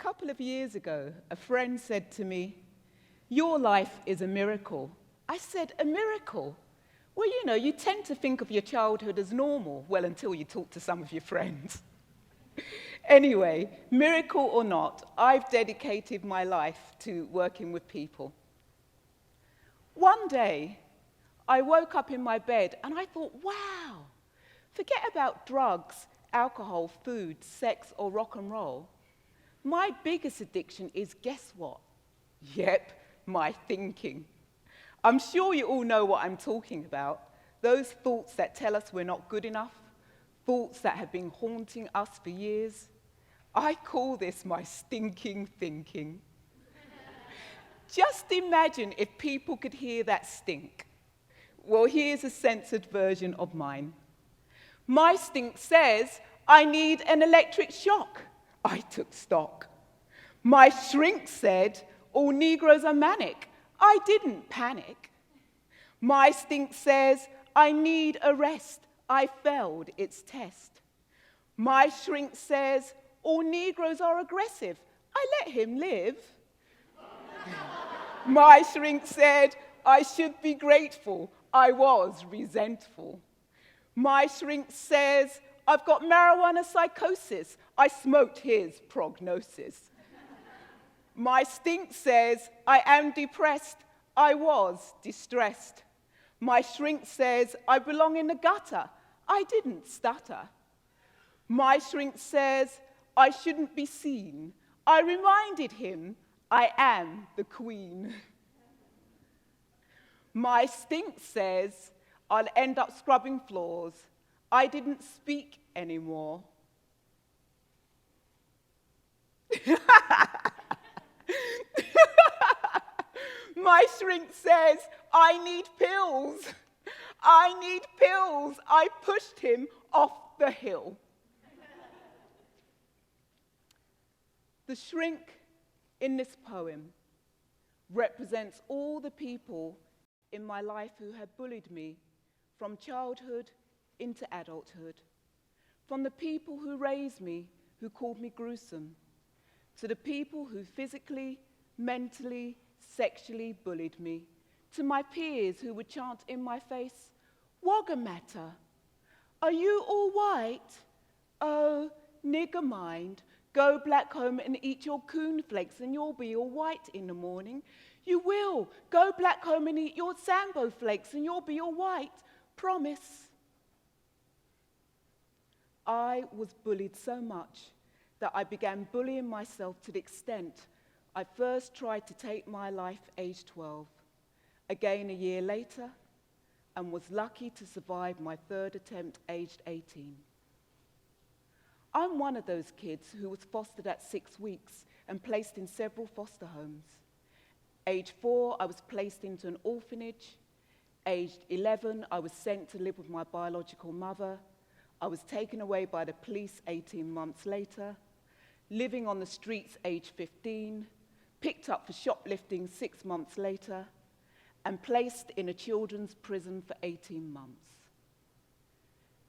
couple of years ago, a friend said to me, "Your life is a miracle." I said, "A miracle?" Well, you know, you tend to think of your childhood as normal, well, until you talk to some of your friends. Anyway, miracle or not, I've dedicated my life to working with people. One day, I woke up in my bed and I thought, wow, forget about drugs, alcohol, food, sex, or rock and roll. My biggest addiction is, guess what? Yep, my thinking. I'm sure you all know what I'm talking about. Those thoughts that tell us we're not good enough, thoughts that have been haunting us for years. I call this my stinking thinking. Just imagine if people could hear that stink. Well, here's a censored version of mine. My stink says, I need an electric shock. I took stock. My shrink said, all Negroes are manic. I didn't panic. My stink says, I need a rest. I failed its test. My shrink says, all Negroes are aggressive. I let him live. My shrink said, I should be grateful. I was resentful. My shrink says, I've got marijuana psychosis. I smoked his prognosis. My stink says, I am depressed. I was distressed. My shrink says, I belong in the gutter. I didn't stutter. My shrink says, I shouldn't be seen. I reminded him, I am the queen. My stink says, I'll end up scrubbing floors. I didn't speak anymore. My shrink says, I need pills. I need pills. I pushed him off the hill. The shrink in this poem represents all the people in my life who have bullied me from childhood into adulthood, from the people who raised me, who called me gruesome, to the people who physically, mentally, sexually bullied me, to my peers who would chant in my face, "Wagamatta, are you all white? Oh, nigger mind, go black home and eat your cornflakes and you'll be all white in the morning. You will. Go black home and eat your Sambo flakes and you'll be all white. Promise." I was bullied so much that I began bullying myself to the extent I first tried to take my life aged 12, again a year later, and was lucky to survive my third attempt aged 18. I'm one of those kids who was fostered at 6 weeks and placed in several foster homes. Age 4, I was placed into an orphanage. Aged 11, I was sent to live with my biological mother. I was taken away by the police 18 months later. Living on the streets age 15, picked up for shoplifting 6 months later, and placed in a children's prison for 18 months.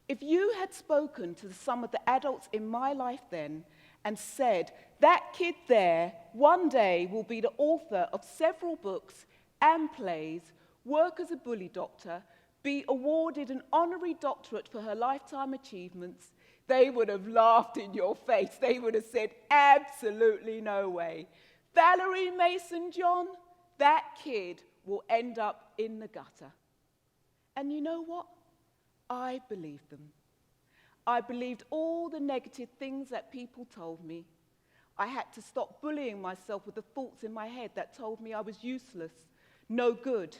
If you had spoken to some of the adults in my life then and said, that kid there one day will be the author of several books and plays, work as a bully doctor, be awarded an honorary doctorate for her lifetime achievements, they would have laughed in your face. They would have said, absolutely no way. Valerie Mason-John, that kid will end up in the gutter. And you know what? I believed them. I believed all the negative things that people told me. I had to stop bullying myself with the thoughts in my head that told me I was useless, no good,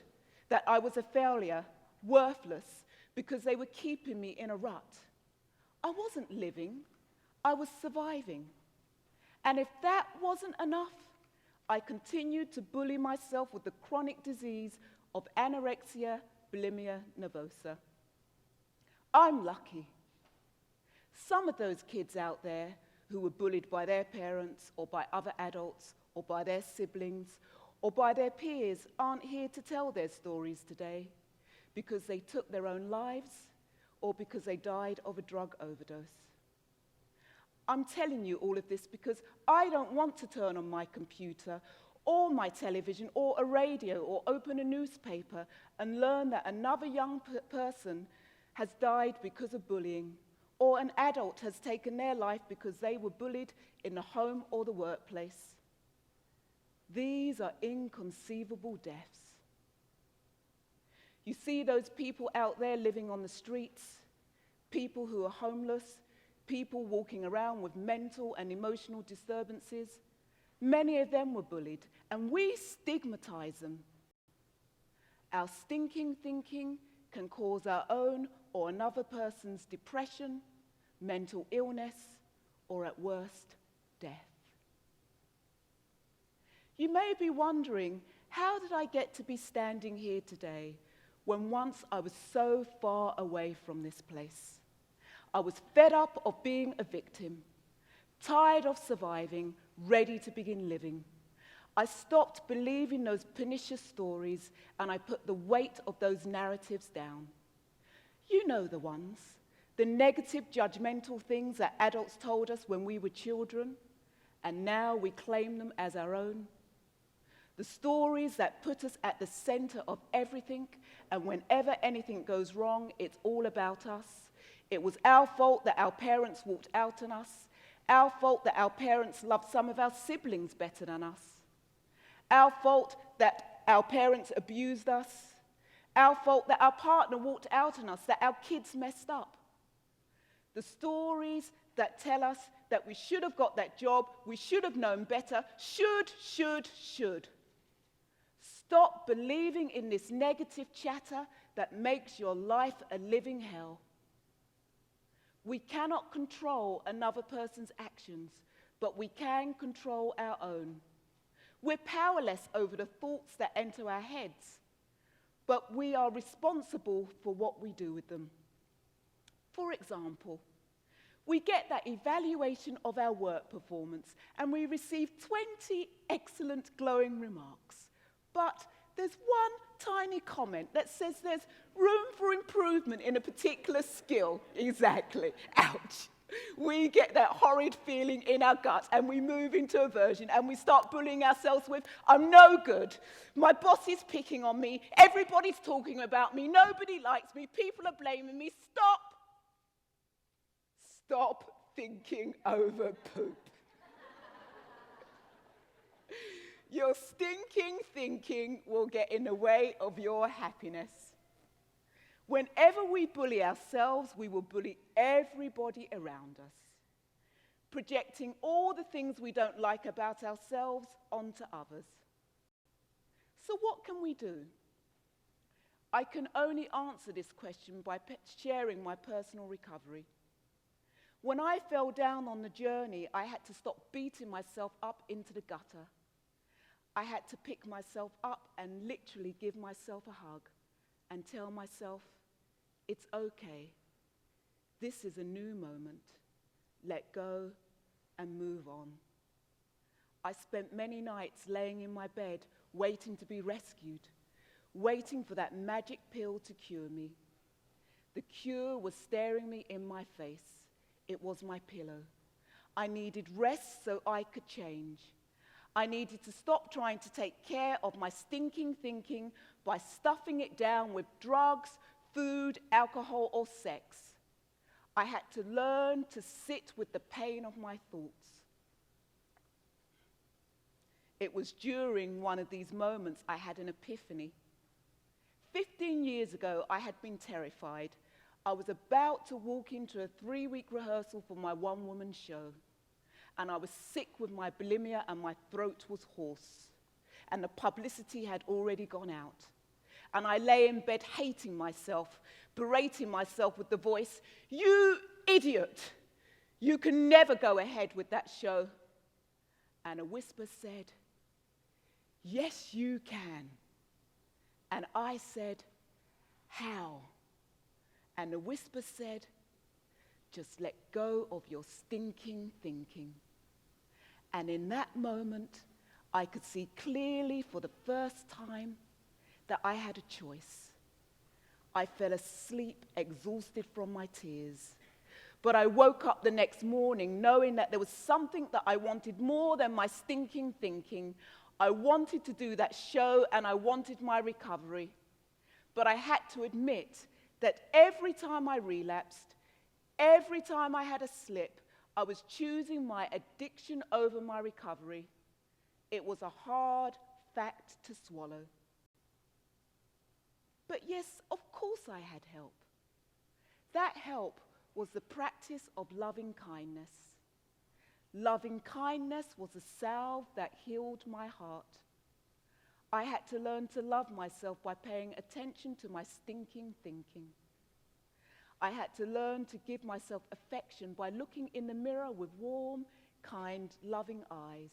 that I was a failure, worthless, because they were keeping me in a rut. I wasn't living, I was surviving. And if that wasn't enough, I continued to bully myself with the chronic disease of anorexia bulimia nervosa. I'm lucky. Some of those kids out there who were bullied by their parents or by other adults or by their siblings or by their peers aren't here to tell their stories today because they took their own lives or because they died of a drug overdose. I'm telling you all of this because I don't want to turn on my computer or my television or a radio or open a newspaper and learn that another young person has died because of bullying, or an adult has taken their life because they were bullied in the home or the workplace. These are inconceivable deaths. You see those people out there living on the streets, people who are homeless, people walking around with mental and emotional disturbances. Many of them were bullied, and we stigmatize them. Our stinking thinking can cause our own or another person's depression, mental illness, or at worst, death. You may be wondering, how did I get to be standing here today when once I was so far away from this place? I was fed up of being a victim, tired of surviving, ready to begin living. I stopped believing those pernicious stories, and I put the weight of those narratives down. You know the ones, the negative, judgmental things that adults told us when we were children, and now we claim them as our own. The stories that put us at the center of everything, and whenever anything goes wrong, it's all about us. It was our fault that our parents walked out on us, our fault that our parents loved some of our siblings better than us, our fault that our parents abused us, our fault that our partner walked out on us, that our kids messed up. The stories that tell us that we should have got that job, we should have known better, should. Stop believing in this negative chatter that makes your life a living hell. We cannot control another person's actions, but we can control our own. We're powerless over the thoughts that enter our heads, but we are responsible for what we do with them. For example, we get that evaluation of our work performance, and we receive 20 excellent glowing remarks. But there's one tiny comment that says there's room for improvement in a particular skill. Exactly. Ouch. We get that horrid feeling in our gut, and we move into aversion, and we start bullying ourselves with, I'm no good. My boss is picking on me. Everybody's talking about me. Nobody likes me. People are blaming me. Stop thinking over poop. Your stinking thinking will get in the way of your happiness. Whenever we bully ourselves, we will bully everybody around us, projecting all the things we don't like about ourselves onto others. So what can we do? I can only answer this question by sharing my personal recovery. When I fell down on the journey, I had to stop beating myself up into the gutter. I had to pick myself up and literally give myself a hug and tell myself, it's okay. This is a new moment. Let go and move on. I spent many nights laying in my bed, waiting to be rescued, waiting for that magic pill to cure me. The cure was staring me in my face. It was my pillow. I needed rest so I could change. I needed to stop trying to take care of my stinking thinking by stuffing it down with drugs, food, alcohol, or sex. I had to learn to sit with the pain of my thoughts. It was during one of these moments I had an epiphany. 15 years ago, I had been terrified. I was about to walk into a 3-week rehearsal for my one-woman show. And I was sick with my bulimia, and my throat was hoarse. And the publicity had already gone out. And I lay in bed hating myself, berating myself with the voice, you idiot! You can never go ahead with that show. And a whisper said, yes, you can. And I said, how? And the whisper said, just let go of your stinking thinking. And in that moment, I could see clearly for the first time that I had a choice. I fell asleep, exhausted from my tears. But I woke up the next morning knowing that there was something that I wanted more than my stinking thinking. I wanted to do that show and I wanted my recovery. But I had to admit that every time I relapsed, every time I had a slip, I was choosing my addiction over my recovery. It was a hard fact to swallow. But yes, of course I had help. That help was the practice of loving kindness. Loving kindness was a salve that healed my heart. I had to learn to love myself by paying attention to my stinking thinking. I had to learn to give myself affection by looking in the mirror with warm, kind, loving eyes.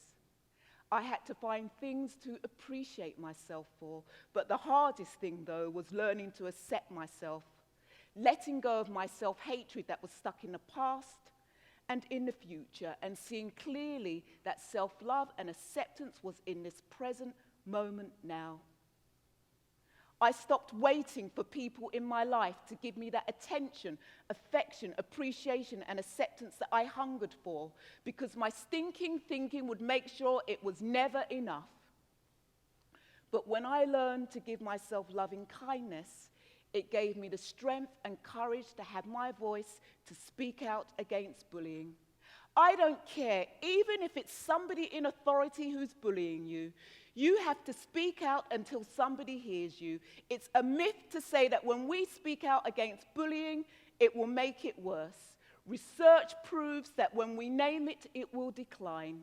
I had to find things to appreciate myself for, but the hardest thing, though, was learning to accept myself, letting go of my self-hatred that was stuck in the past and in the future, and seeing clearly that self-love and acceptance was in this present moment now. I stopped waiting for people in my life to give me that attention, affection, appreciation, and acceptance that I hungered for, because my stinking thinking would make sure it was never enough. But when I learned to give myself loving kindness, it gave me the strength and courage to have my voice to speak out against bullying. I don't care, even if it's somebody in authority who's bullying you. You have to speak out until somebody hears you. It's a myth to say that when we speak out against bullying, it will make it worse. Research proves that when we name it, it will decline.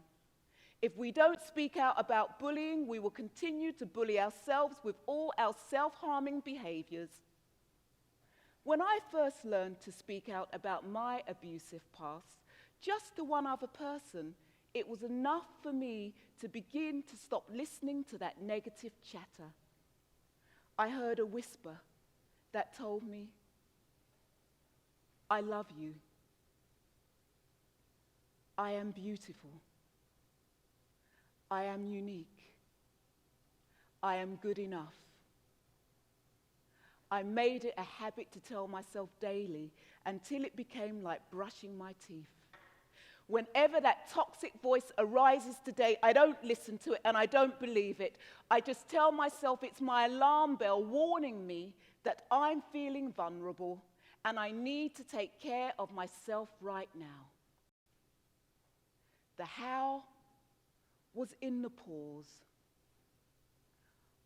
If we don't speak out about bullying, we will continue to bully ourselves with all our self-harming behaviors. When I first learned to speak out about my abusive past, just to one other person, it was enough for me to begin to stop listening to that negative chatter. I heard a whisper that told me, I love you. I am beautiful. I am unique. I am good enough. I made it a habit to tell myself daily until it became like brushing my teeth. Whenever that toxic voice arises today, I don't listen to it and I don't believe it. I just tell myself it's my alarm bell warning me that I'm feeling vulnerable and I need to take care of myself right now. The how was in the pause.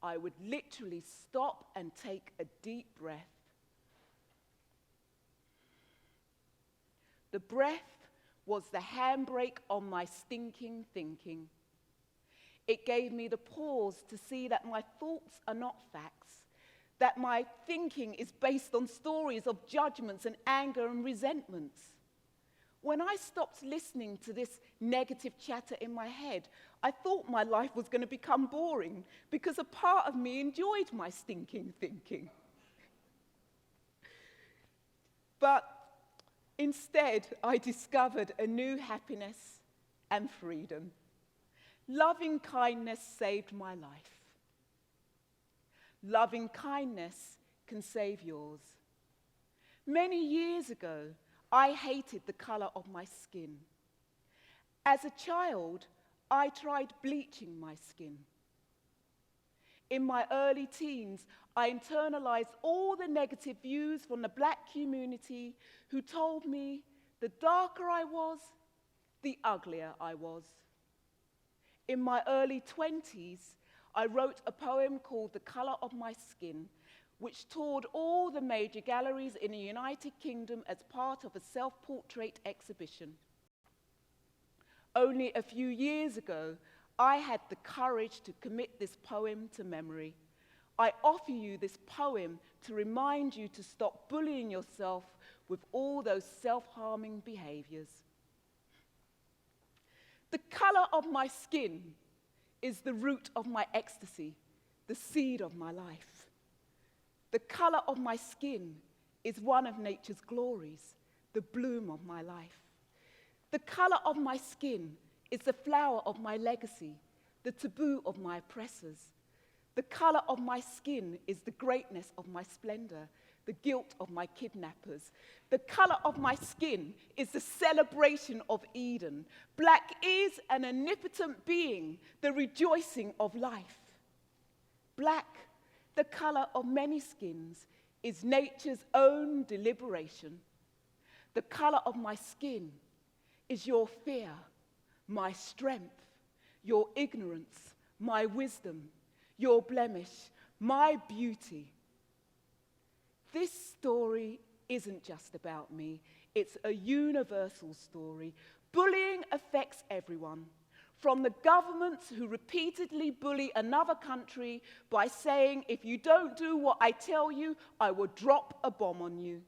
I would literally stop and take a deep breath. The breath was the handbrake on my stinking thinking. It gave me the pause to see that my thoughts are not facts, that my thinking is based on stories of judgments and anger and resentments. When I stopped listening to this negative chatter in my head, I thought my life was going to become boring because a part of me enjoyed my stinking thinking. But instead, I discovered a new happiness and freedom. Loving kindness saved my life. Loving kindness can save yours. Many years ago, I hated the color of my skin. As a child, I tried bleaching my skin. In my early teens, I internalized all the negative views from the black community who told me the darker I was, the uglier I was. In my early 20s, I wrote a poem called The Color of My Skin, which toured all the major galleries in the United Kingdom as part of a self-portrait exhibition. Only a few years ago, I had the courage to commit this poem to memory. I offer you this poem to remind you to stop bullying yourself with all those self-harming behaviors. The color of my skin is the root of my ecstasy, the seed of my life. The color of my skin is one of nature's glories, the bloom of my life. The color of my skin is the flower of my legacy, the taboo of my oppressors. The color of my skin is the greatness of my splendor, the guilt of my kidnappers. The color of my skin is the celebration of Eden. Black is an omnipotent being, the rejoicing of life. Black, the color of many skins, is nature's own deliberation. The color of my skin is your fear, my strength, your ignorance, my wisdom, your blemish, my beauty. This story isn't just about me. It's a universal story. Bullying affects everyone, from the governments who repeatedly bully another country by saying, if you don't do what I tell you, I will drop a bomb on you,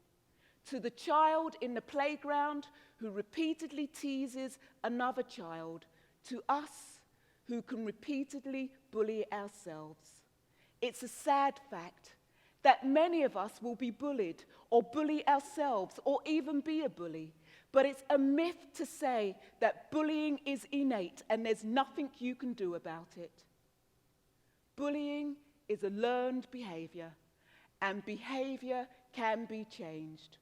to the child in the playground who repeatedly teases another child, to us who can repeatedly bully ourselves. It's a sad fact that many of us will be bullied or bully ourselves or even be a bully. But it's a myth to say that bullying is innate and there's nothing you can do about it. Bullying is a learned behavior, and behavior can be changed.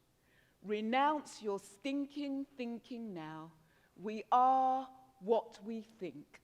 Renounce your stinking thinking now. We are what we think.